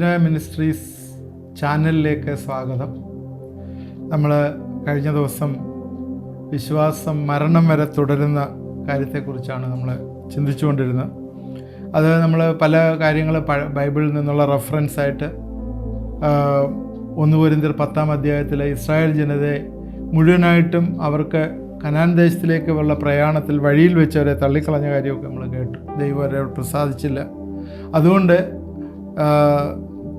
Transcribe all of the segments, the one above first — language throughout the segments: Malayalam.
അഞ്ജന മിനിസ്ട്രീസ് ചാനലിലേക്ക് സ്വാഗതം. നമ്മൾ കഴിഞ്ഞ ദിവസം വിശ്വാസം മരണം വരെ തുടരുന്ന കാര്യത്തെക്കുറിച്ചാണ് നമ്മൾ ചിന്തിച്ചുകൊണ്ടിരുന്നത്. അത് നമ്മൾ പല കാര്യങ്ങൾ ബൈബിളിൽ നിന്നുള്ള റെഫറൻസായിട്ട് 1 കൊരിന്ത്യർ 10-ാം അധ്യായത്തിലെ ഇസ്രായേൽ ജനതയെ മുഴുവനായിട്ടും അവർക്ക് കനാൻ ദേശത്തിലേക്ക് ഉള്ള പ്രയാണത്തിൽ വഴിയിൽ വെച്ച് അവരെ തള്ളിക്കളഞ്ഞ കാര്യമൊക്കെ നമ്മൾ കേട്ടു. ദൈവം അവരെ പ്രസാദിച്ചില്ല. അതുകൊണ്ട്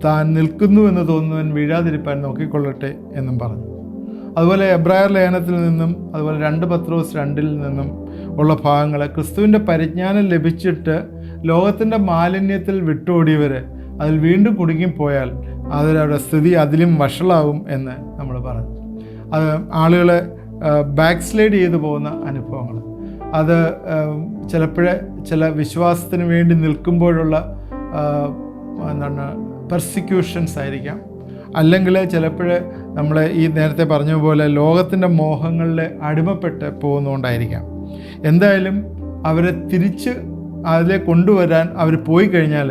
താൻ നിൽക്കുന്നു എന്ന് തോന്നുന്നവൻ വീഴാതിരിപ്പാൻ നോക്കിക്കൊള്ളട്ടെ എന്നും പറഞ്ഞു. അതുപോലെ എബ്രായർ ലേഖനത്തിൽ നിന്നും അതുപോലെ 2 പത്രോസ് 2-ൽ നിന്നും ഉള്ള ഭാഗങ്ങൾ ക്രിസ്തുവിൻ്റെ പരിജ്ഞാനം ലഭിച്ചിട്ട് ലോകത്തിൻ്റെ മാലിന്യത്തിൽ വിട്ടോടിയവർ അതിൽ വീണ്ടും കുടുങ്ങിപ്പോയാൽ അവരുടെ സ്ഥിതി അതിലും വഷളാവും എന്ന് നമ്മൾ പറഞ്ഞു. അത് ആളുകൾ ബാക്ക് സ്ലൈഡ് ചെയ്തു പോകുന്ന അനുഭവങ്ങൾ, അത് ചില വിശ്വാസത്തിന് വേണ്ടി നിൽക്കുമ്പോഴുള്ള പെർസിക്യൂഷൻസ് ആയിരിക്കാം, അല്ലെങ്കിൽ ചിലപ്പോൾ നമ്മൾ ഈ നേരത്തെ പറഞ്ഞ പോലെ ലോകത്തിൻ്റെ മോഹങ്ങളിൽ അടിമപ്പെട്ട് പോകുന്നതുകൊണ്ടായിരിക്കാം. എന്തായാലും അവരെ തിരിച്ച് അതിലെ കൊണ്ടുവരാൻ അവർ പോയി കഴിഞ്ഞാൽ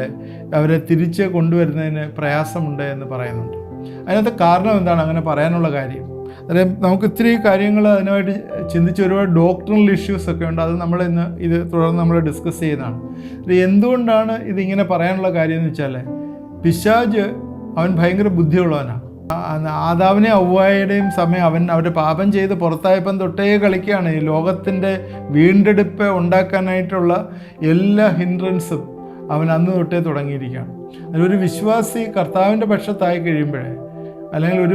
അവരെ തിരിച്ച് കൊണ്ടുവരുന്നതിന് പ്രയാസമുണ്ട് എന്ന് പറയുന്നുണ്ട്. അതിനകത്ത് കാരണം എന്താണ് അങ്ങനെ പറയാനുള്ള കാര്യം? അതായത് നമുക്ക് ഇത്തിരി കാര്യങ്ങൾ അതിനായിട്ട് ചിന്തിച്ച് ഒരുപാട് ഡോക്ടറൽ ഇഷ്യൂസൊക്കെ ഉണ്ട്. അത് നമ്മൾ ഇത് തുടർന്ന് നമ്മൾ ഡിസ്കസ് ചെയ്യുന്നതാണ്. എന്തുകൊണ്ടാണ് ഇതിങ്ങനെ പറയാനുള്ള കാര്യം എന്ന് വെച്ചാൽ, പിശാച് അവൻ ഭയങ്കര ബുദ്ധിയുള്ളവനാണ്. ആദാവിനെ ഔവ്വായുടെയും സമയം അവരുടെ പാപം ചെയ്ത് പുറത്തായപ്പം തൊട്ടേ കളിക്കുകയാണ്. ഈ ലോകത്തിൻ്റെ വീണ്ടെടുപ്പ് ഉണ്ടാക്കാനായിട്ടുള്ള എല്ലാ ഹിൻഡ്രൻസും അവൻ അന്ന് തൊട്ടേ തുടങ്ങിയിരിക്കുകയാണ്. അതിലൊരു വിശ്വാസി കർത്താവിൻ്റെ പക്ഷത്തായി കഴിയുമ്പോഴേ, അല്ലെങ്കിൽ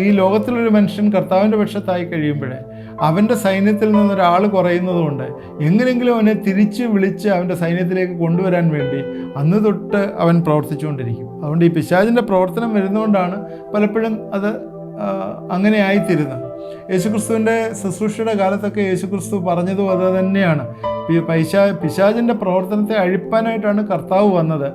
ഈ ലോകത്തിലൊരു മനുഷ്യൻ കർത്താവിൻ്റെ പക്ഷത്തായി കഴിയുമ്പോഴേ അവൻ്റെ സൈന്യത്തിൽ നിന്നൊരാൾ കുറയുന്നതുകൊണ്ട് എങ്ങനെയെങ്കിലും അവനെ തിരിച്ച് വിളിച്ച് അവൻ്റെ സൈന്യത്തിലേക്ക് കൊണ്ടുവരാൻ വേണ്ടി അന്ന് തൊട്ട് അവൻ പ്രവർത്തിച്ചുകൊണ്ടിരിക്കും. അതുകൊണ്ട് ഈ പിശാചിൻ്റെ പ്രവർത്തനം വരുന്നതുകൊണ്ടാണ് പലപ്പോഴും അത് അങ്ങനെ ആയിത്തീരുന്നത്. യേശുക്രിസ്തുവിൻ്റെ ശുശ്രൂഷയുടെ കാലത്തൊക്കെ യേശുക്രിസ്തു പറഞ്ഞതും അത് തന്നെയാണ്. പിശാചിൻ്റെ പ്രവർത്തനത്തെ അഴിപ്പാനായിട്ടാണ് കർത്താവ് വന്നത്.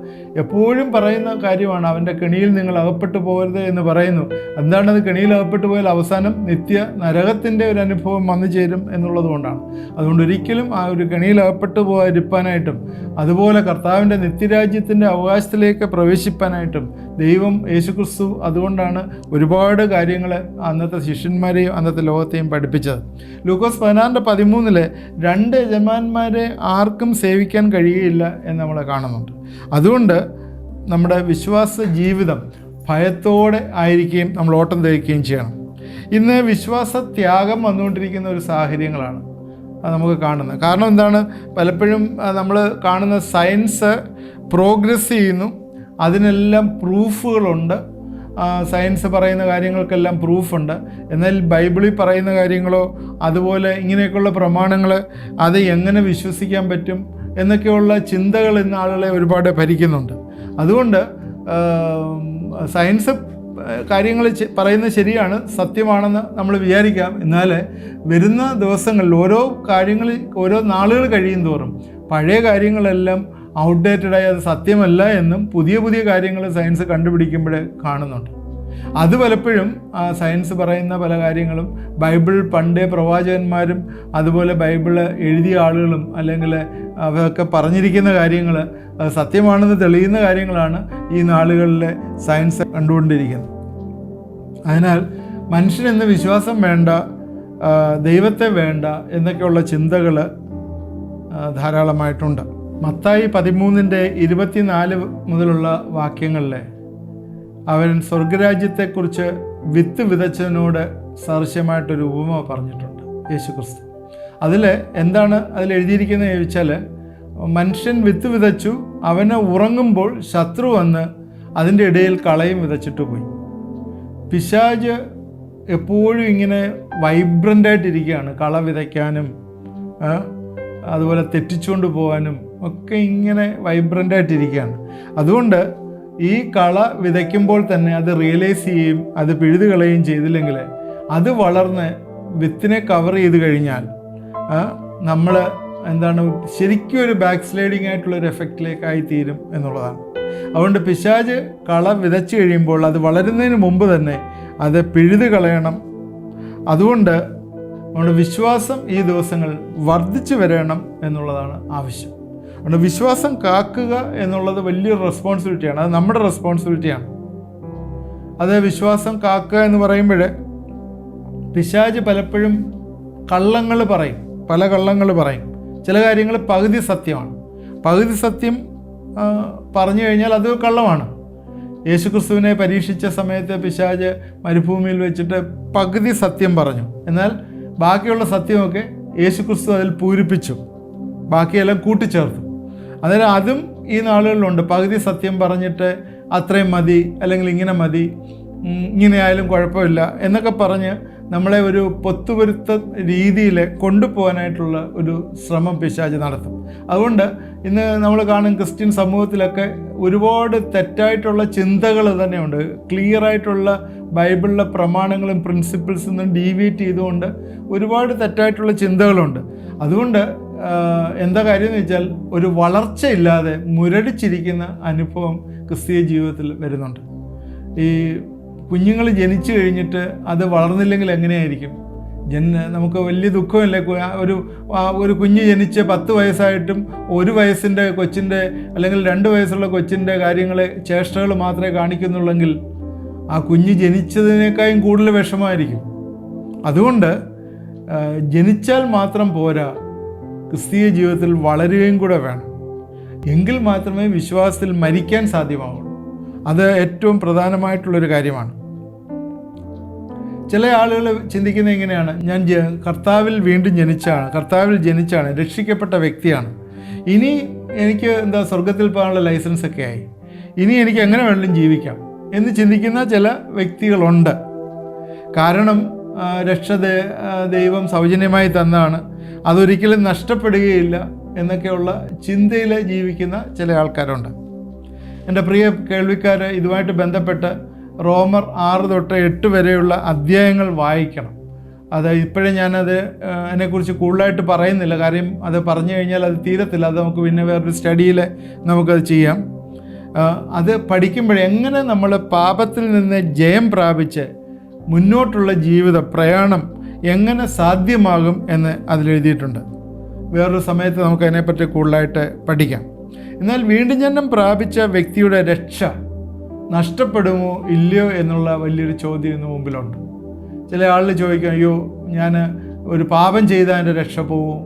എപ്പോഴും പറയുന്ന കാര്യമാണ്, അവൻ്റെ കെണിയിൽ നിങ്ങൾ അകപ്പെട്ടു പോകരുത് എന്ന് പറയുന്നു. എന്താണത്? കെണിയിൽ അകപ്പെട്ടു പോയാൽ അവസാനം നിത്യ നരകത്തിൻ്റെ ഒരു അനുഭവം വന്നു ചേരും എന്നുള്ളത് കൊണ്ടാണ്. അതുകൊണ്ട് ഒരിക്കലും ആ ഒരു കെണിയിൽ അകപ്പെട്ടു പോകാതിരിപ്പാനായിട്ടും അതുപോലെ കർത്താവിൻ്റെ നിത്യരാജ്യത്തിൻ്റെ അവകാശത്തിലേക്ക് പ്രവേശിപ്പാനായിട്ടും ദൈവം യേശുക്രിസ്തു അതുകൊണ്ടാണ് ഒരുപാട് കാര്യങ്ങൾ അന്നത്തെ ശിഷ്യന്മാരെയും അന്നത്തെ ലോകത്തെയും പഠിപ്പിച്ചത്. ലൂക്കോസ് 16:13 2 യജമാന്മാരെ ആർക്കും സേവിക്കാൻ കഴിയുകയില്ല എന്ന് നമ്മൾ കാണുന്നുണ്ട്. അതുകൊണ്ട് നമ്മുടെ വിശ്വാസ ജീവിതം ഭയത്തോടെ ആയിരിക്കുകയും നമ്മൾ ഓട്ടം തികയ്ക്കുകയും ചെയ്യണം. ഇന്ന് വിശ്വാസ ത്യാഗം വന്നുകൊണ്ടിരിക്കുന്ന ഒരു സാഹചര്യങ്ങളാണ് നമുക്ക് കാണുന്നത്. കാരണം എന്താണ്? പലപ്പോഴും നമ്മൾ കാണുന്ന സയൻസ് പ്രോഗ്രസ് ചെയ്യുന്നു, അതിനെല്ലാം പ്രൂഫുകളുണ്ട്. സയൻസ് പറയുന്ന കാര്യങ്ങൾക്കെല്ലാം പ്രൂഫുണ്ട്. എന്നാൽ ബൈബിളിൽ പറയുന്ന കാര്യങ്ങളോ അതുപോലെ ഇങ്ങനെയൊക്കെയുള്ള പ്രമാണങ്ങൾ അത് എങ്ങനെ വിശ്വസിക്കാൻ പറ്റും എന്നൊക്കെയുള്ള ചിന്തകൾ ഇന്ന് ആളുകളെ ഒരുപാട് ഭരിക്കുന്നുണ്ട്. അതുകൊണ്ട് സയൻസ് കാര്യങ്ങൾ പറയുന്നത് ശരിയാണ്, സത്യമാണെന്ന് നമ്മൾ വിചാരിക്കാം. എന്നാൽ വരുന്ന ദിവസങ്ങളിൽ ഓരോ നാളുകൾ കഴിയും തോറും പഴയ കാര്യങ്ങളെല്ലാം ഔട്ട്ഡേറ്റഡായി അത് സത്യമല്ല എന്നും പുതിയ കാര്യങ്ങൾ സയൻസ് കണ്ടുപിടിക്കുമ്പോഴേ കാണുന്നുണ്ട്. അത് പലപ്പോഴും സയൻസ് പറയുന്ന പല കാര്യങ്ങളും ബൈബിൾ പണ്ടേ പ്രവാചകന്മാരും അതുപോലെ ബൈബിൾ എഴുതിയ ആളുകളും അല്ലെങ്കിൽ അവരൊക്കെ പറഞ്ഞിരിക്കുന്ന കാര്യങ്ങൾ സത്യമാണെന്ന് തെളിയുന്ന കാര്യങ്ങളാണ് ഈ നാളുകളിലെ സയൻസ് കണ്ടുകൊണ്ടിരിക്കുന്നത്. അതിനാൽ മനുഷ്യനെന്ന് വിശ്വാസം വേണ്ട, ദൈവത്തെ വേണ്ട എന്നൊക്കെയുള്ള ചിന്തകൾ ധാരാളമായിട്ടുണ്ട്. മത്തായി 13:24 മുതലുള്ള വാക്യങ്ങളിൽ അവൻ സ്വർഗരാജ്യത്തെക്കുറിച്ച് വിത്ത് വിതച്ചതിനോട് സദൃശ്യമായിട്ടൊരു ഉപമ പറഞ്ഞിട്ടുണ്ട് യേശുക്രിസ്തു. എന്താണ് അതിലെഴുതിയിരിക്കുന്നത് ചോദിച്ചാൽ, മനുഷ്യൻ വിത്ത് വിതച്ചു, അവന് ഉറങ്ങുമ്പോൾ ശത്രു വന്ന് അതിൻ്റെ ഇടയിൽ കളയും വിതച്ചിട്ട് പോയി. പിശാച് എപ്പോഴും ഇങ്ങനെ വൈബ്രൻ്റായിട്ടിരിക്കുകയാണ്, കള വിതയ്ക്കാനും അതുപോലെ തെറ്റിച്ചുകൊണ്ട് പോകാനും ഒക്കെ ഇങ്ങനെ വൈബ്രൻ്റായിട്ടിരിക്കുകയാണ്. അതുകൊണ്ട് ഈ കള വിതയ്ക്കുമ്പോൾ തന്നെ അത് റിയലൈസ് ചെയ്യുകയും അത് പിഴുതു കളയുകയും ചെയ്തില്ലെങ്കിൽ അത് വളർന്ന് വിത്തിനെ കവർ ചെയ്ത് കഴിഞ്ഞാൽ നമ്മൾ ശരിക്കും ഒരു ബാക്ക് സ്ലൈഡിങ് ആയിട്ടുള്ളൊരു എഫക്റ്റിലേക്കായി തീരും എന്നുള്ളതാണ്. അതുകൊണ്ട് പിശാച് കള വിതച്ച് കഴിയുമ്പോൾ അത് വളരുന്നതിന് മുമ്പ് തന്നെ അത് പിഴുതു കളയണം. അതുകൊണ്ട് നമ്മുടെ വിശ്വാസം ഈ ദിവസങ്ങളിൽ വർദ്ധിച്ചു വരണം എന്നുള്ളതാണ് ആവശ്യം. അതുകൊണ്ട് വിശ്വാസം കാക്കുക എന്നുള്ളത് വലിയൊരു റെസ്പോൺസിബിലിറ്റിയാണ്. അത് നമ്മുടെ റെസ്പോൺസിബിലിറ്റിയാണ്. അത് വിശ്വാസം കാക്കുക എന്ന് പറയുമ്പോൾ പിശാച് പലപ്പോഴും കള്ളങ്ങൾ പറയും, പല കള്ളങ്ങൾ പറയും. ചില കാര്യങ്ങൾ പകുതി സത്യമാണ്. പകുതി സത്യം പറഞ്ഞു കഴിഞ്ഞാൽ അത് കള്ളമാണ്. യേശുക്രിസ്തുവിനെ പരീക്ഷിച്ച സമയത്ത് പിശാച് മരുഭൂമിയിൽ വെച്ചിട്ട് പകുതി സത്യം പറഞ്ഞു. എന്നാൽ ബാക്കിയുള്ള സത്യമൊക്കെ യേശുക്രിസ്തു അതിൽ പൂരിപ്പിച്ചു, ബാക്കിയെല്ലാം കൂട്ടിച്ചേർത്തു. അന്നേരം അതും ഈ നാളുകളിലുണ്ട്. പകുതി സത്യം പറഞ്ഞിട്ട് അത്രയും മതി, അല്ലെങ്കിൽ ഇങ്ങനെ മതി, ഇങ്ങനെ ആയാലും കുഴപ്പമില്ല എന്നൊക്കെ പറഞ്ഞ് നമ്മളെ ഒരു പൊത്തുപൊരുത്ത രീതിയിൽ കൊണ്ടുപോകാനായിട്ടുള്ള ഒരു ശ്രമം പിശാച് നടത്തും. അതുകൊണ്ട് ഇന്ന് നമ്മൾ കാണും ക്രിസ്ത്യൻ സമൂഹത്തിലൊക്കെ ഒരുപാട് തെറ്റായിട്ടുള്ള ചിന്തകൾ തന്നെയുണ്ട്. ക്ലിയറായിട്ടുള്ള ബൈബിളിലെ പ്രമാണങ്ങളും പ്രിൻസിപ്പിൾസിൽ നിന്നും ഡീവിയേറ്റ് ചെയ്തുകൊണ്ട് ഒരുപാട് തെറ്റായിട്ടുള്ള ചിന്തകളുണ്ട്. അതുകൊണ്ട് എന്താ കാര്യം എന്ന് വെച്ചാൽ ഒരു വളർച്ചയില്ലാതെ മുരടിച്ചിരിക്കുന്ന അനുഭവം ക്രിസ്തീയ ജീവിതത്തിൽ വരുന്നുണ്ട്. ഈ കുഞ്ഞുങ്ങൾ ജനിച്ചു കഴിഞ്ഞിട്ട് അത് വളർന്നില്ലെങ്കിൽ എങ്ങനെയായിരിക്കും? നമുക്ക് വലിയ ദുഃഖമല്ലേ? ഒരു കുഞ്ഞ് ജനിച്ച് 10 വയസ്സായിട്ടും 1 വയസ്സിൻ്റെ കൊച്ചിൻ്റെ അല്ലെങ്കിൽ 2 വയസ്സുള്ള കൊച്ചിൻ്റെ ചേഷ്ടകൾ മാത്രമേ കാണിക്കുന്നുള്ളെങ്കിൽ ആ കുഞ്ഞ് ജനിച്ചതിനേക്കാളും കൂടുതൽ വിഷമമായിരിക്കും. അതുകൊണ്ട് ജനിച്ചാൽ മാത്രം പോരാ, ക്രിസ്തീയ ജീവിതത്തിൽ വളരുകയും കൂടെ വേണം. എങ്കിൽ മാത്രമേ വിശ്വാസത്തിൽ മരിക്കാൻ സാധ്യമാവുള്ളൂ. അത് ഏറ്റവും പ്രധാനമായിട്ടുള്ളൊരു കാര്യമാണ്. ചില ആളുകൾ ചിന്തിക്കുന്നത് ഇങ്ങനെയാണ്: ഞാൻ കർത്താവിൽ വീണ്ടും ജനിച്ചാണ്, രക്ഷിക്കപ്പെട്ട വ്യക്തിയാണ്, ഇനി എനിക്ക് സ്വർഗത്തിൽ പോകാനുള്ള ലൈസൻസൊക്കെ ആയി, ഇനി എനിക്ക് എങ്ങനെ വേണമെങ്കിലും ജീവിക്കാം എന്ന് ചിന്തിക്കുന്ന ചില വ്യക്തികളുണ്ട്. കാരണം രക്ഷ ദൈവം സൗജന്യമായി തന്നതാണ്, അതൊരിക്കലും നഷ്ടപ്പെടുകയില്ല എന്നൊക്കെയുള്ള ചിന്തയിൽ ജീവിക്കുന്ന ചില ആൾക്കാരുണ്ട്. എൻ്റെ പ്രിയ കേൾവിക്കാർ, ഇതുമായിട്ട് ബന്ധപ്പെട്ട് റോമർ 6 തൊട്ട് 8 വരെയുള്ള അധ്യായങ്ങൾ വായിക്കണം. അത് ഇപ്പോഴേ ഞാനത് അതിനെക്കുറിച്ച് കൂടുതലായിട്ട് പറയുന്നില്ല, കാര്യം അത് പറഞ്ഞു കഴിഞ്ഞാൽ അത് തീരത്തില്ല. അത് നമുക്ക് പിന്നെ വേറൊരു സ്റ്റഡിയിൽ നമുക്കത് ചെയ്യാം. അത് പഠിക്കുമ്പോഴെങ്ങനെ നമ്മൾ പാപത്തിൽ നിന്ന് ജയം പ്രാപിച്ച് മുന്നോട്ടുള്ള ജീവിത പ്രയാണം എങ്ങനെ സാധ്യമാകും എന്ന് അതിലെഴുതിയിട്ടുണ്ട്. വേറൊരു സമയത്ത് നമുക്ക് അതിനെപ്പറ്റി കൂടുതലായിട്ട് പഠിക്കാം. എന്നാൽ വീണ്ടും ജന്മം പ്രാപിച്ച വ്യക്തിയുടെ രക്ഷ നഷ്ടപ്പെടുമോ ഇല്ലയോ എന്നുള്ള വലിയൊരു ചോദ്യം ഇന്ന് മുമ്പിലുണ്ട്. ചില ആളുകൾ ചോദിക്കും, അയ്യോ ഞാൻ ഒരു പാപം ചെയ്താൽ എൻ്റെ രക്ഷ പോവും.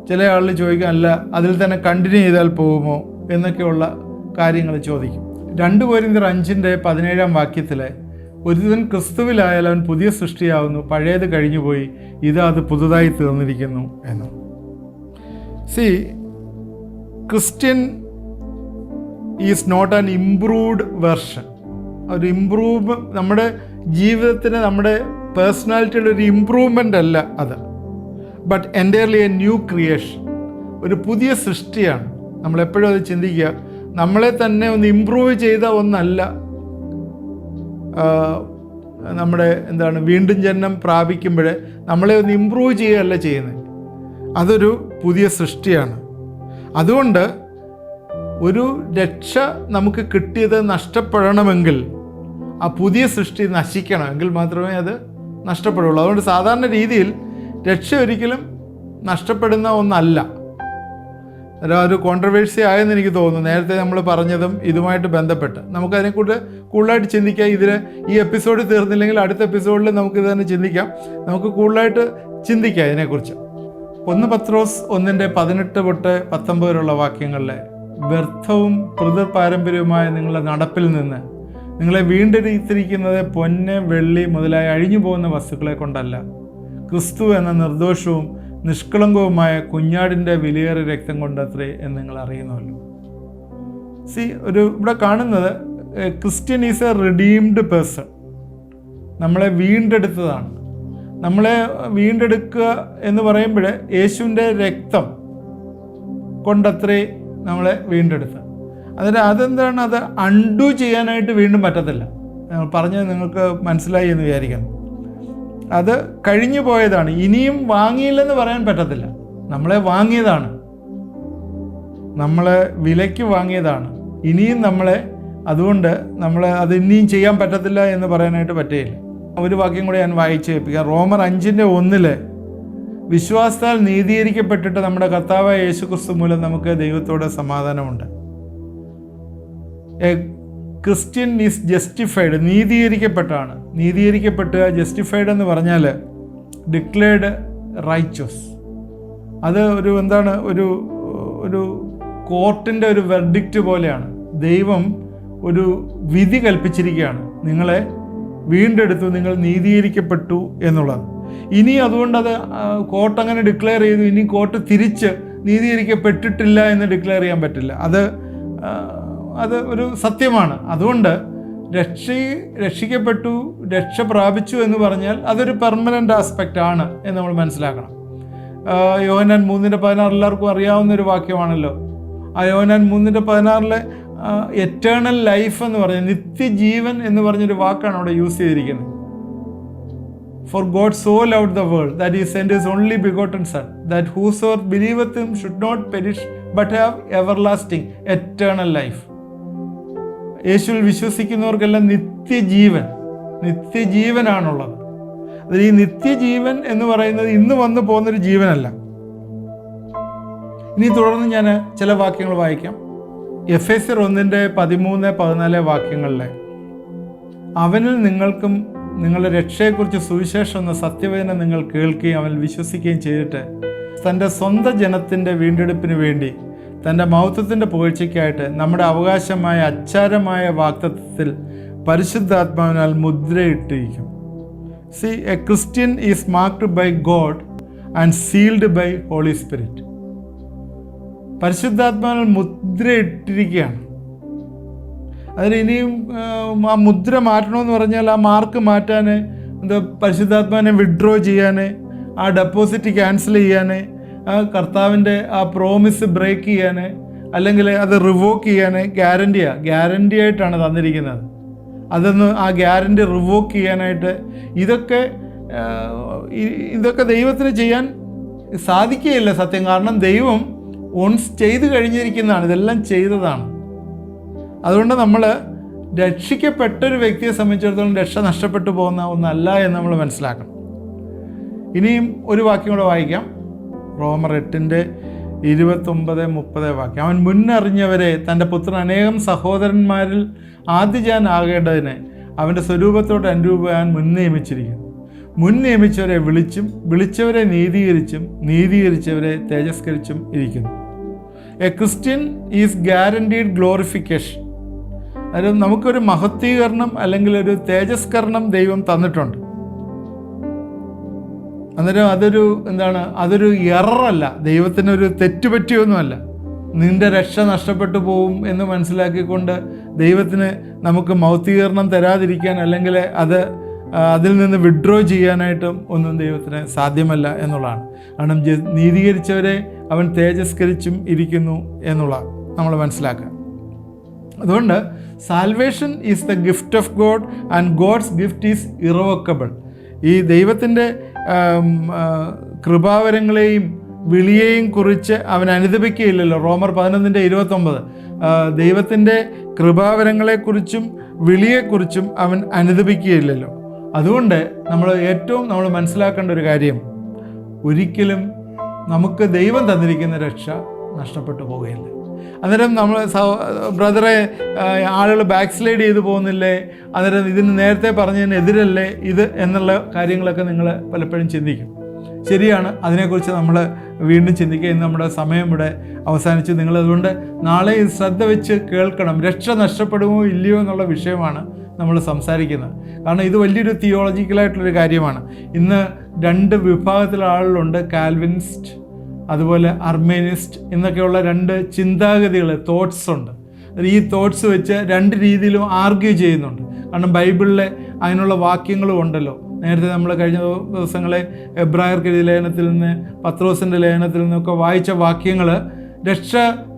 ചില ആളുകൾ ചോദിക്കും, അല്ല അതിൽ തന്നെ കണ്ടിന്യൂ ചെയ്താൽ പോകുമോ എന്നൊക്കെയുള്ള കാര്യങ്ങൾ ചോദിക്കും. 2 കൊരിന്ത്യർ 5:17 വാക്യത്തിൽ ഒരുവൻ ക്രിസ്തുവിലായാൽ അവൻ പുതിയ സൃഷ്ടിയാവുന്നു, പഴയത് കഴിഞ്ഞുപോയി, അത് പുതുതായി തീർന്നിരിക്കുന്നു എന്ന്. Christian is not an improved version. ഒരു നമ്മുടെ ജീവിതത്തിന്, നമ്മുടെ പേഴ്സണാലിറ്റിയുടെ ഒരു ഇംപ്രൂവ്മെൻ്റ് അല്ല അത്, but entirely a new creation, ഒരു പുതിയ സൃഷ്ടിയാണ്. നമ്മളെപ്പോഴും അത് ചിന്തിക്കുക. നമ്മളെ തന്നെ ഒന്ന് ഇംപ്രൂവ് ചെയ്ത ഒന്നല്ല നമ്മുടെ വീണ്ടും ജന്മം പ്രാപിക്കുമ്പോൾ നമ്മളെ ഒന്ന് ഇംപ്രൂവ് ചെയ്യുകയല്ല ചെയ്യുന്നത്, അതൊരു പുതിയ സൃഷ്ടിയാണ്. അതുകൊണ്ട് ഒരു രക്ഷ നമുക്ക് കിട്ടിയത് നഷ്ടപ്പെടണമെങ്കിൽ ആ പുതിയ സൃഷ്ടി നശിക്കണം, എങ്കിൽ മാത്രമേ അത് നഷ്ടപ്പെടുള്ളൂ. അതുകൊണ്ട് സാധാരണ രീതിയിൽ രക്ഷ ഒരിക്കലും നഷ്ടപ്പെടുന്ന ഒന്നല്ല. ഒരു കോൺട്രവേഴ്സി ആയെന്ന് എനിക്ക് തോന്നുന്നു. നേരത്തെ നമ്മൾ പറഞ്ഞതും ഇതുമായിട്ട് ബന്ധപ്പെട്ട് നമുക്കതിനെക്കുറിച്ച് കൂടുതലായിട്ട് ചിന്തിക്കാം. ഈ എപ്പിസോഡ് തീർന്നില്ലെങ്കിൽ അടുത്ത എപ്പിസോഡിൽ നമുക്കിത് തന്നെ ചിന്തിക്കാം. നമുക്ക് കൂടുതലായിട്ട് ചിന്തിക്കാം ഇതിനെക്കുറിച്ച്. 1 പത്രോസ് 1:18 തൊട്ട് 19 വരെയുള്ള വാക്യങ്ങളിലെ വ്യർത്ഥവും പിതൃ പാരമ്പര്യവുമായ നിങ്ങളുടെ നടപ്പിൽ നിന്ന് നിങ്ങളെ വീണ്ടെടുത്തിരിക്കുന്നത് പൊന്ന്, വെള്ളി മുതലായ അഴിഞ്ഞു പോകുന്ന വസ്തുക്കളെ കൊണ്ടല്ല, ക്രിസ്തു എന്ന നിർദോഷവും നിഷ്കളങ്കവുമായ കുഞ്ഞാടിൻ്റെ വിലയേറിയ രക്തം കൊണ്ടത്രേ എന്ന് നിങ്ങൾ അറിയുന്നുവല്ലോ. ഇവിടെ കാണുന്നത് Christian is A redeemed person. നമ്മളെ വീണ്ടെടുത്തതാണ്. നമ്മളെ വീണ്ടെടുക്കുക എന്ന് പറയുമ്പോൾ യേശുവിൻ്റെ രക്തം കൊണ്ടത്രേ നമ്മളെ വീണ്ടെടുത്ത. അതെന്താണ്? അത് അൺഡു ചെയ്യാനായിട്ട് വീണ്ടും പറ്റത്തില്ല. പറഞ്ഞത് നിങ്ങൾക്ക് മനസ്സിലായി എന്ന് വിചാരിക്കണം. അത് കഴിഞ്ഞു പോയതാണ്, ഇനിയും വാങ്ങിയില്ലെന്ന് പറയാൻ പറ്റത്തില്ല. നമ്മളെ വാങ്ങിയതാണ്, നമ്മളെ വിലയ്ക്ക് വാങ്ങിയതാണ്. ഇനിയും അതുകൊണ്ട് അത് ഇനിയും ചെയ്യാൻ പറ്റത്തില്ല എന്ന് പറയാനായിട്ട് പറ്റുകയില്ല. ഒരു വാക്യം കൂടെ ഞാൻ വായിച്ച് കേൾപ്പിക്കാം. റോമർ 5:1 വിശ്വാസത്താൽ നീതീകരിക്കപ്പെട്ടിട്ട് നമ്മുടെ കർത്താവായ യേശുക്രിസ്തു മൂലം നമുക്ക് ദൈവത്തോട് സമാധാനമുണ്ട്. എ ക്രിസ്ത്യൻ ഈസ് ജസ്റ്റിഫൈഡ്, നീതീകരിക്കപ്പെട്ടാണ്. നീതീകരിക്കപ്പെട്ടുക, ജസ്റ്റിഫൈഡ് എന്ന് പറഞ്ഞാൽ ഡിക്ലെയർഡ് റൈച്ചസ്. അത് ഒരു എന്താണ്, ഒരു കോർട്ടിൻ്റെ ഒരു വെർഡിക്റ്റ് പോലെയാണ്. ദൈവം ഒരു വിധി കൽപ്പിച്ചിരിക്കുകയാണ്, നിങ്ങളെ വീണ്ടെടുത്തു, നിങ്ങൾ നീതീകരിക്കപ്പെട്ടു എന്നുള്ളത്. ഇനി അതുകൊണ്ടത് കോർട്ട് അങ്ങനെ ഡിക്ലെയർ ചെയ്തു, ഇനി കോർട്ട് തിരിച്ച് നീതീകരിക്കപ്പെട്ടിട്ടില്ല എന്ന് ഡിക്ലെയർ ചെയ്യാൻ പറ്റില്ല. അത് ഒരു സത്യമാണ്. അതുകൊണ്ട് രക്ഷിക്കപ്പെട്ടു, രക്ഷ പ്രാപിച്ചു എന്ന് പറഞ്ഞാൽ അതൊരു പെർമനൻ്റ് ആസ്പെക്റ്റ് ആണ് എന്ന് നമ്മൾ മനസ്സിലാക്കണം. യോഹന്നാൻ 3:16 എല്ലാവർക്കും അറിയാവുന്നൊരു വാക്യമാണല്ലോ. ആ യോഹന്നാൻ 3:16 എറ്റേണൽ ലൈഫ് എന്ന് പറഞ്ഞ, നിത്യജീവൻ എന്ന് പറഞ്ഞൊരു വാക്കാണ് അവിടെ യൂസ് ചെയ്തിരിക്കുന്നത്. For God so loved the world that he sent his only begotten Son, that whosoever believeth him should not perish but have everlasting eternal life. യേശുവിൽ വിശ്വസിക്കുന്നവർക്കെല്ലാം നിത്യജീവനാണുള്ളത്. അതിൽ ഈ നിത്യജീവൻ എന്ന് പറയുന്നത് ഇന്ന് വന്നു പോകുന്നൊരു ജീവനല്ല. ഇനി തുടർന്ന് ഞാൻ ചില വാക്യങ്ങൾ വായിക്കാം. എഫേസ്യർ 1:13-14 വാക്യങ്ങളിലെ, അവനിൽ നിങ്ങൾക്കും നിങ്ങളുടെ രക്ഷയെക്കുറിച്ച് സുവിശേഷം എന്ന സത്യവേദന നിങ്ങൾ കേൾക്കുകയും അവനിൽ വിശ്വസിക്കുകയും ചെയ്തിട്ട് തൻ്റെ സ്വന്തം ജനത്തിൻ്റെ വീണ്ടെടുപ്പിന് വേണ്ടി തൻ്റെ മഹത്വത്തിൻ്റെ പുകഴ്ചയ്ക്കായിട്ട് നമ്മുടെ അവകാശമായ അച്ചാരമായ വാഗ്ദത്തത്തിൽ പരിശുദ്ധാത്മാവിനാൽ മുദ്രയിട്ടിരിക്കും. See, a Christian is marked by God and sealed by Holy Spirit. പരിശുദ്ധാത്മാവിനാൽ മുദ്രയിട്ടിരിക്കുകയാണ്. അതിന് ഇനിയും ആ മുദ്ര മാറ്റണമെന്ന് പറഞ്ഞാൽ ആ മാർക്ക് മാറ്റാൻ, പരിശുദ്ധാത്മാവിനെ വിഡ്രോ ചെയ്യാൻ, ആ ഡെപ്പോസിറ്റ് ക്യാൻസൽ ചെയ്യാൻ, ആ കർത്താവിൻ്റെ ആ പ്രോമിസ് ബ്രേക്ക് ചെയ്യാൻ, അല്ലെങ്കിൽ അത് റിവോക്ക് ചെയ്യാൻ ഗ്യാരണ്ടി ആയിട്ടാണ് തന്നിരിക്കുന്നത്. ആ ഗ്യാരണ്ടി റിവോക്ക് ചെയ്യാനായിട്ട് ഇതൊക്കെ ദൈവത്തിന് ചെയ്യാൻ സാധിക്കുകയില്ല സത്യം. കാരണം ദൈവം ഓൺസ് ചെയ്ത് കഴിഞ്ഞിരിക്കുന്നതാണ്, ഇതെല്ലാം ചെയ്തതാണ്. അതുകൊണ്ട് നമ്മൾ രക്ഷിക്കപ്പെട്ടൊരു വ്യക്തിയെ സംബന്ധിച്ചിടത്തോളം രക്ഷ നഷ്ടപ്പെട്ടു പോകുന്ന ഒന്നല്ല എന്ന് നമ്മൾ മനസ്സിലാക്കണം. ഇനിയും ഒരു വാക്യം കൂടെ വായിക്കാം. റോമർ 8:29-30 വാക്യം. അവൻ മുന്നറിഞ്ഞവരെ തൻ്റെ പുത്രൻ അനേകം സഹോദരന്മാരിൽ ആദ്യജാനാകേണ്ടതിന് അവൻ്റെ സ്വരൂപത്തോട് അനുരൂപയാൻ മുൻ നിയമിച്ചവരെ വിളിച്ചവരെ നീതീകരിച്ചവരെ തേജസ്കരിച്ചും ഇരിക്കുന്നു. A Christian is guaranteed glorification. അതായത് നമുക്കൊരു മഹത്വീകരണം അല്ലെങ്കിൽ ഒരു തേജസ്കരണം ദൈവം തന്നിട്ടുണ്ട്. അന്നേരം അതൊരു എററല്ല, ദൈവത്തിനൊരു തെറ്റുപറ്റിയൊന്നുമല്ല. നിന്റെ രക്ഷ നഷ്ടപ്പെട്ടു പോവും എന്ന് മനസ്സിലാക്കിക്കൊണ്ട് ദൈവത്തിന് നമുക്ക് മൗത്വീകരണം തരാതിരിക്കാൻ അല്ലെങ്കിൽ അതിൽ നിന്ന് വിഡ്രോ ചെയ്യാനായിട്ടും ഒന്നും ദൈവത്തിന് സാധ്യമല്ല എന്നുള്ളതാണ്. കാരണം നീതീകരിച്ചവരെ അവൻ തേജസ്കരിച്ചും ഇരിക്കുന്നു എന്നുള്ളതാണ് നമ്മൾ മനസ്സിലാക്കുക. അതുകൊണ്ട് salvation is the gift of God and God's gift is irrevocable. ഈ ദൈവത്തിൻ്റെ കൃപാവരങ്ങളെയും വിളിയെയും കുറിച്ച് അവൻ അനുദപിക്കുകയില്ലല്ലോ. റോമർ 11:29 ദൈവത്തിൻ്റെ കൃപാവരങ്ങളെക്കുറിച്ചും വിളിയെക്കുറിച്ചും അവൻ അനുദപിക്കുകയില്ലല്ലോ. അതുകൊണ്ട് നമ്മൾ മനസ്സിലാക്കേണ്ട ഒരു കാര്യം, ഒരിക്കലും നമുക്ക് ദൈവം തന്നിരിക്കുന്ന രക്ഷ നഷ്ടപ്പെട്ടു പോവുകയില്ല. അന്നേരം നമ്മൾ ബ്രദറെ ആളുകൾ ബാക്ക് സ്ലൈഡ് ചെയ്ത് പോകുന്നില്ലേ, അന്നേരം ഇതിന് നേരത്തെ പറഞ്ഞതിന് എതിരല്ലേ ഇത് എന്നുള്ള കാര്യങ്ങളൊക്കെ നിങ്ങൾ പലപ്പോഴും ചിന്തിക്കും. ശരിയാണ്, അതിനെക്കുറിച്ച് നമ്മൾ വീണ്ടും ചിന്തിക്കുക. ഇന്ന് നമ്മുടെ സമയം ഇവിടെ അവസാനിച്ചു. നിങ്ങളതുകൊണ്ട് നാളെ ഇത് ശ്രദ്ധ വെച്ച് കേൾക്കണം. രക്ഷ നഷ്ടപ്പെടുമോ ഇല്ലയോ എന്നുള്ള വിഷയമാണ് നമ്മൾ സംസാരിക്കുന്നത്. കാരണം ഇത് വലിയൊരു തിയോളജിക്കലായിട്ടുള്ളൊരു കാര്യമാണ്. ഇന്ന് 2 വിഭാഗത്തിലുള്ള ആളുകളുണ്ട്, കാൽവിനിസ്റ്റ് അതുപോലെ അർമേനിസ്റ്റ് എന്നൊക്കെയുള്ള 2 ചിന്താഗതികൾ, തോട്ട്സ് ഉണ്ട്. ഈ തോട്ട്സ് വെച്ച് 2 രീതിയിലും ആർഗ്യൂ ചെയ്യുന്നുണ്ട്. കാരണം ബൈബിളിലെ അതിനുള്ള വാക്യങ്ങളും ഉണ്ടല്ലോ. നേരത്തെ നമ്മൾ കഴിഞ്ഞ ദിവസങ്ങളെ എബ്രായർക്ക് എഴുതിയ ലേഖനത്തിൽ നിന്ന്, പത്രോസിൻ്റെ ലേഖനത്തിൽ നിന്നൊക്കെ വായിച്ച വാക്യങ്ങൾ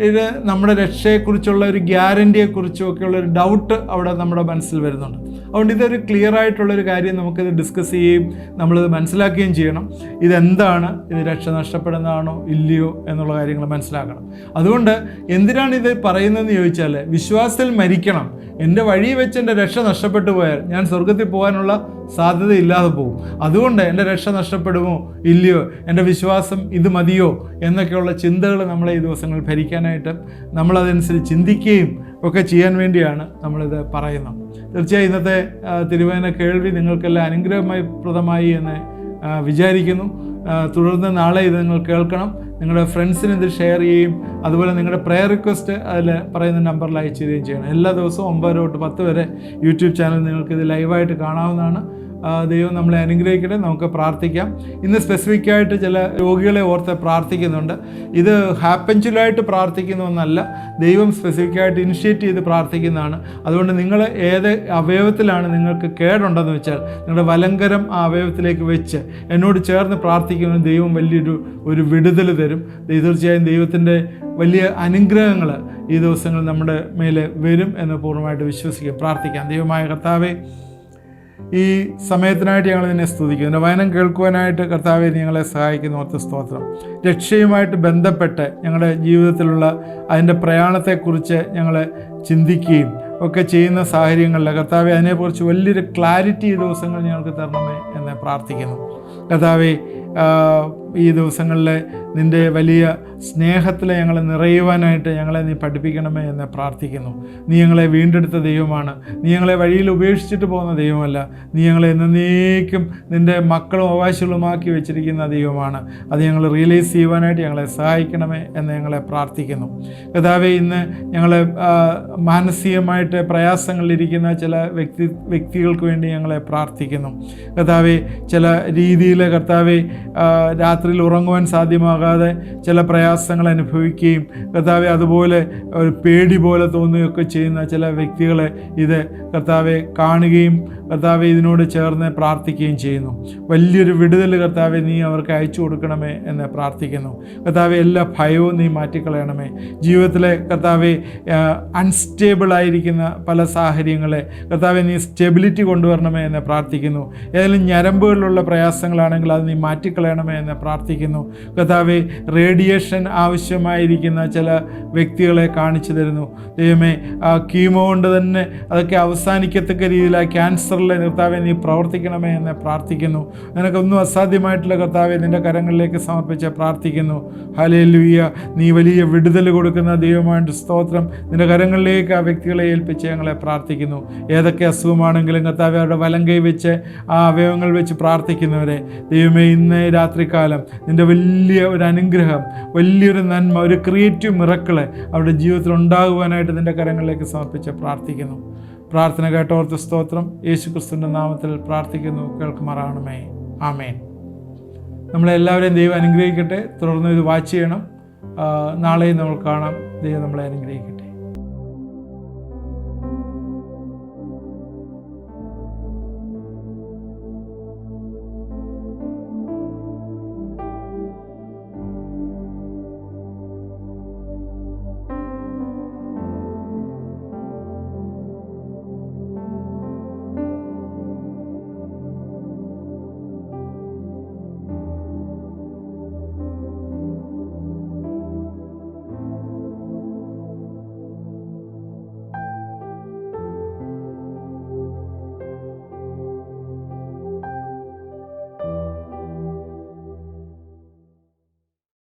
ഇത് നമ്മുടെ രക്ഷയെക്കുറിച്ചുള്ള ഒരു ഗ്യാരൻറ്റിയെക്കുറിച്ചും ഒക്കെയുള്ള ഒരു ഡൗട്ട് അവിടെ നമ്മുടെ മനസ്സിൽ വരുന്നുണ്ട്. അതുകൊണ്ട് ഇതൊരു ക്ലിയർ ആയിട്ടുള്ളൊരു കാര്യം നമുക്കിത് ഡിസ്കസ് ചെയ്യുകയും നമ്മളിത് മനസ്സിലാക്കുകയും ചെയ്യണം. ഇതെന്താണ്, ഇത് രക്ഷ നഷ്ടപ്പെടുന്നതാണോ ഇല്ലയോ എന്നുള്ള കാര്യങ്ങൾ മനസ്സിലാക്കണം. അതുകൊണ്ട് എന്തിനാണ് ഇത് പറയുന്നതെന്ന് ചോദിച്ചാൽ, വിശ്വാസത്തിൽ മരിക്കണം. എൻ്റെ വഴി വെച്ച് എൻ്റെ രക്ഷ നഷ്ടപ്പെട്ടു പോയാൽ ഞാൻ സ്വർഗത്തിൽ പോകാനുള്ള സാധ്യത ഇല്ലാതെ പോകും. അതുകൊണ്ട് എൻ്റെ രക്ഷ നഷ്ടപ്പെടുമോ ഇല്ലയോ, എൻ്റെ വിശ്വാസം ഇത് മതിയോ എന്നൊക്കെയുള്ള ചിന്തകൾ നമ്മളെ ഈ ദിവസങ്ങളിൽ ഭരിക്കാനായിട്ട് നമ്മളതനുസരിച്ച് ചിന്തിക്കുകയും ഒക്കെ ചെയ്യാൻ വേണ്ടിയാണ് നമ്മളിത് പറയുന്നത്. തീർച്ചയായും ഇന്നത്തെ തിരുവചന കേൾവി നിങ്ങൾക്കെല്ലാം അനുഗ്രഹപ്രദമായി എന്ന് വിചാരിക്കുന്നു. തുടർന്ന് നാളെ ഇത് നിങ്ങൾ കേൾക്കണം. നിങ്ങളുടെ ഫ്രണ്ട്സിന് ഇത് ഷെയർ ചെയ്യുകയും അതുപോലെ നിങ്ങളുടെ പ്രെയർ റിക്വസ്റ്റ് അതിൽ പറയുന്ന നമ്പറിൽ അയച്ചു തരികയും ചെയ്യണം. എല്ലാ ദിവസവും 9 തൊട്ട് 10 വരെ യൂട്യൂബ് ചാനൽ നിങ്ങൾക്കിത് ലൈവായിട്ട് കാണാവുന്നതാണ്. ദൈവം നമ്മളെ അനുഗ്രഹിക്കട്ടെ. നമുക്ക് പ്രാർത്ഥിക്കാം. ഇന്ന് സ്പെസിഫിക്കായിട്ട് ചില രോഗികളെ ഓർത്ത് പ്രാർത്ഥിക്കുന്നുണ്ട്. ഇത് ഹാപ്പൻചുവലായിട്ട് പ്രാർത്ഥിക്കുന്നതൊന്നല്ല, ദൈവം സ്പെസിഫിക്കായിട്ട് ഇനിഷ്യേറ്റ് ചെയ്ത് പ്രാർത്ഥിക്കുന്നതാണ്. അതുകൊണ്ട് നിങ്ങൾ ഏത് അവയവത്തിലാണ് നിങ്ങൾക്ക് കേടുണ്ടെന്ന് വെച്ചാൽ നിങ്ങളുടെ വലങ്കരം ആ അവയവത്തിലേക്ക് വെച്ച് എന്നോട് ചേർന്ന് പ്രാർത്ഥിക്കുന്ന ദൈവം വലിയൊരു വിടുതൽ തരും. തീർച്ചയായും ദൈവത്തിൻ്റെ വലിയ അനുഗ്രഹങ്ങൾ ഈ ദിവസങ്ങൾ നമ്മുടെ മേലെ വരും എന്ന് പൂർണ്ണമായിട്ട് വിശ്വസിക്കുക. പ്രാർത്ഥിക്കാം. ദൈവമായ കർത്താവേ, ഈ സമയത്തിനായിട്ട് ഞങ്ങൾ നിന്നെ സ്തുതിക്കുന്നു. എൻ്റെ വചനം കേൾക്കുവാനായിട്ട് കർത്താവെ ഞങ്ങളെ സഹായിക്കുന്ന ഓർത്ത് സ്തോത്രം. രക്ഷയുമായിട്ട് ബന്ധപ്പെട്ട് ഞങ്ങളുടെ ജീവിതത്തിലുള്ള അതിൻ്റെ പ്രയാണത്തെക്കുറിച്ച് ഞങ്ങൾ ചിന്തിക്കുകയും ഒക്കെ ചെയ്യുന്ന സാഹചര്യങ്ങളിൽ കർത്താവെ അതിനെക്കുറിച്ച് വലിയൊരു ക്ലാരിറ്റി ഈ ദിവസങ്ങൾ ഞങ്ങൾക്ക് തരണമേ എന്ന് പ്രാർത്ഥിക്കുന്നു. കർത്താവെ, ഈ ദിവസങ്ങളിൽ നിൻ്റെ വലിയ സ്നേഹത്തിൽ ഞങ്ങളെ നിറയുവാനായിട്ട് ഞങ്ങളെ നീ പഠിപ്പിക്കണമേ എന്ന് പ്രാർത്ഥിക്കുന്നു. നീ ഞങ്ങളെ വീണ്ടെടുത്ത ദൈവമാണ്. നീ ഞങ്ങളെ വഴിയിൽ ഉപേക്ഷിച്ചിട്ട് പോകുന്ന ദൈവമല്ല. നീ ഞങ്ങളെ എന്നേക്കും നിൻ്റെ മക്കളും അവകാശികളുമാക്കി വെച്ചിരിക്കുന്ന ദൈവമാണ്. അത് ഞങ്ങൾ റിയലൈസ് ചെയ്യുവാനായിട്ട് ഞങ്ങളെ സഹായിക്കണമേ എന്ന് ഞങ്ങളെ പ്രാർത്ഥിക്കുന്നു. കർത്താവേ, ഇന്ന് ഞങ്ങളെ മാനസികമായിട്ട് പ്രയാസങ്ങളിലിരിക്കുന്ന ചില വ്യക്തികൾക്ക് വേണ്ടി ഞങ്ങളെ പ്രാർത്ഥിക്കുന്നു. കർത്താവേ, ചില രീതിയിൽ കർത്താവേ രാത്രിയിൽ ഉറങ്ങുവാൻ സാധ്യമാകാതെ ചില പ്രയാസങ്ങൾ അനുഭവിക്കുകയും കർത്താവെ അതുപോലെ ഒരു പേടി പോലെ തോന്നുകയൊക്കെ ചെയ്യുന്ന ചില വ്യക്തികളെ ഇത് കർത്താവെ കാണുകയും കർത്താവെ ഇതിനോട് ചേർന്ന് പ്രാർത്ഥിക്കുകയും ചെയ്യുന്നു. വലിയൊരു വിടുതൽ കർത്താവെ നീ അവർക്ക് അയച്ചു കൊടുക്കണമേ എന്ന് പ്രാർത്ഥിക്കുന്നു. കർത്താവെ, എല്ലാ ഭയവും നീ മാറ്റിക്കളയണമേ. ജീവിതത്തിലെ കർത്താവെ അൺസ്റ്റേബിളായിരിക്കുന്ന പല സാഹചര്യങ്ങളെ കർത്താവെ നീ സ്റ്റെബിലിറ്റി കൊണ്ടുവരണമേ എന്ന് പ്രാർത്ഥിക്കുന്നു. ഏതെങ്കിലും ഞരമ്പുകളിലുള്ള പ്രയാസങ്ങളാണെങ്കിൽ അത് നീ മാറ്റിക്കളയണമേ എന്ന് പ്രാർത്ഥിക്കുന്നു. കർത്താവെ, റേഡിയേഷൻ ആവശ്യമായിരിക്കുന്ന ചില വ്യക്തികളെ കാണിച്ചു തരുന്നു. ദൈവമേ, കീമോ കൊണ്ട് തന്നെ അതൊക്കെ അവസാനിക്കത്തക്ക രീതിയിൽ ആ ക്യാൻസറിലെ കർത്താവെ നീ പ്രവർത്തിക്കണമേ എന്ന് പ്രാർത്ഥിക്കുന്നു. നിനക്കൊന്നും അസാധ്യമായിട്ടുള്ള കർത്താവെ നിൻ്റെ കരങ്ങളിലേക്ക് സമർപ്പിച്ച് പ്രാർത്ഥിക്കുന്നു. ഹല്ലേലൂയ. നീ വലിയ വിടുതൽ കൊടുക്കുന്ന ദൈവമായിട്ട് സ്തോത്രം. നിൻ്റെ കരങ്ങളിലേക്ക് ആ വ്യക്തികളെ ഏൽപ്പിച്ച് ഞങ്ങളെ പ്രാർത്ഥിക്കുന്നു. ഏതൊക്കെ അസുഖമാണെങ്കിലും കർത്താവെ അവരുടെ വലം കൈ വെച്ച് ആ അവയവങ്ങൾ വെച്ച് പ്രാർത്ഥിക്കുന്നവരെ ദൈവമേ, ഇന്ന് രാത്രികാലം നിൻ്റെ വലിയ ഒരു അനുഗ്രഹം, വലിയൊരു നന്മ, ഒരു ക്രിയേറ്റീവ് മിറക്കിള് അവരുടെ ജീവിതത്തിൽ ഉണ്ടാകുവാനായിട്ട് നിൻ്റെ കരങ്ങളിലേക്ക് സമർപ്പിച്ച് പ്രാർത്ഥിക്കുന്നു. പ്രാർത്ഥന കേട്ടോർത്ത് സ്തോത്രം. യേശുക്രിസ്തുവിൻ്റെ നാമത്തിൽ പ്രാർത്ഥിക്കുന്നു, കേൾക്കുമാറാണമേ. ആമേൻ. നമ്മളെല്ലാവരെയും ദൈവം അനുഗ്രഹിക്കട്ടെ. തുടർന്ന് ഇത് വാച്ച് ചെയ്യണം. നാളെയും നമ്മൾ കാണാം. ദൈവം നമ്മളെ അനുഗ്രഹിക്കട്ടെ.